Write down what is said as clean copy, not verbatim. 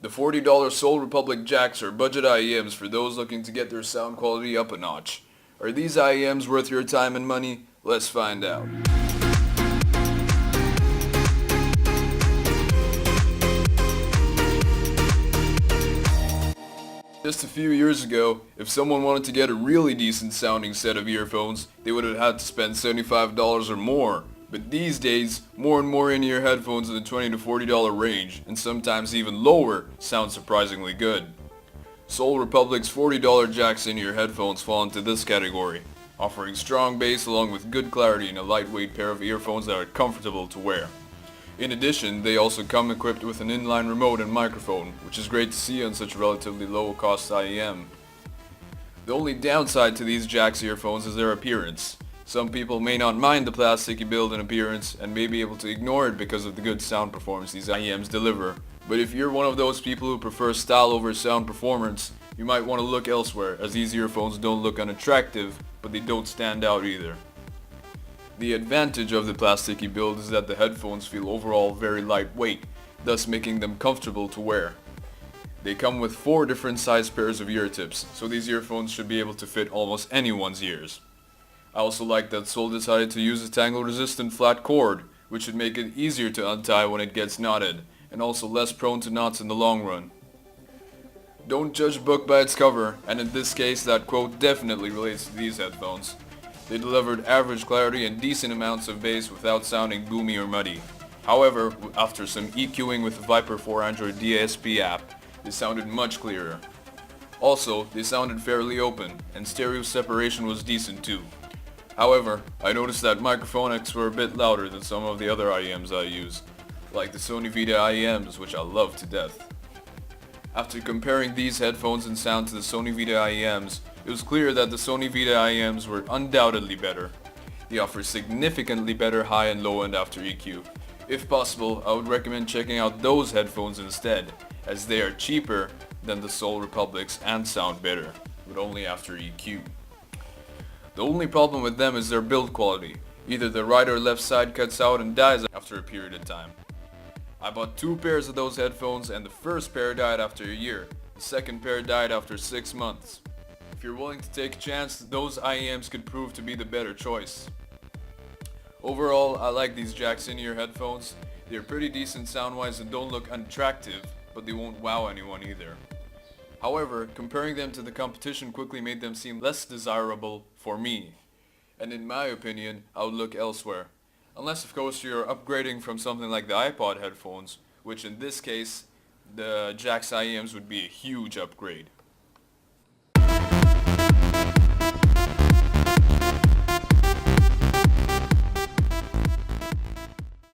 The $40 Soul Republic jacks are budget IEMs for those looking to get their sound quality up a notch. Are these IEMs worth your time and money? Let's find out. Just a few years ago, if someone wanted to get a really decent sounding set of earphones, they would have had to spend $75 or more. But these days, more and more in-ear headphones in the $20 to $40 range, and sometimes even lower, sound surprisingly good. Soul Republic's $40 jacks in-ear headphones fall into this category, offering strong bass along with good clarity in a lightweight pair of earphones that are comfortable to wear. In addition, they also come equipped with an inline remote and microphone, which is great to see on such a relatively low-cost IEM. The only downside to these jacks earphones is their appearance. Some people may not mind the plasticky build and appearance and may be able to ignore it because of the good sound performance these IEMs deliver. But if you're one of those people who prefer style over sound performance, you might want to look elsewhere, as these earphones don't look unattractive, but they don't stand out either. The advantage of the plasticky build is that the headphones feel overall very lightweight, thus making them comfortable to wear. They come with 4 different size pairs of ear tips, so these earphones should be able to fit almost anyone's ears. I also like that Soul decided to use a tangle-resistant flat cord, which should make it easier to untie when it gets knotted, and also less prone to knots in the long run. Don't judge a book by its cover, and in this case that quote definitely relates to these headphones. They delivered average clarity and decent amounts of bass without sounding boomy or muddy. However, after some EQing with the Viper 4 Android DASP app, they sounded much clearer. Also, they sounded fairly open, and stereo separation was decent too. However, I noticed that microphone X were a bit louder than some of the other IEMs I use, like the Sony Vita IEMs, which I love to death. After comparing these headphones in sound to the Sony Vita IEMs, it was clear that the Sony Vita IEMs were undoubtedly better. They offer significantly better high and low end after EQ. If possible, I would recommend checking out those headphones instead, as they are cheaper than the Soul Republics and sound better, but only after EQ. The only problem with them is their build quality. Either the right or left side cuts out and dies after a period of time. I bought 2 pairs of those headphones and the first pair died after a year. The second pair died after 6 months. If you're willing to take a chance, those IEMs could prove to be the better choice. Overall, I like these jacks in-ear headphones. They're pretty decent sound-wise and don't look unattractive, but they won't wow anyone either. However, comparing them to the competition quickly made them seem less desirable for me. And in my opinion, I would look elsewhere. Unless of course you're upgrading from something like the iPod headphones, which in this case, the jacks IEMs would be a huge upgrade.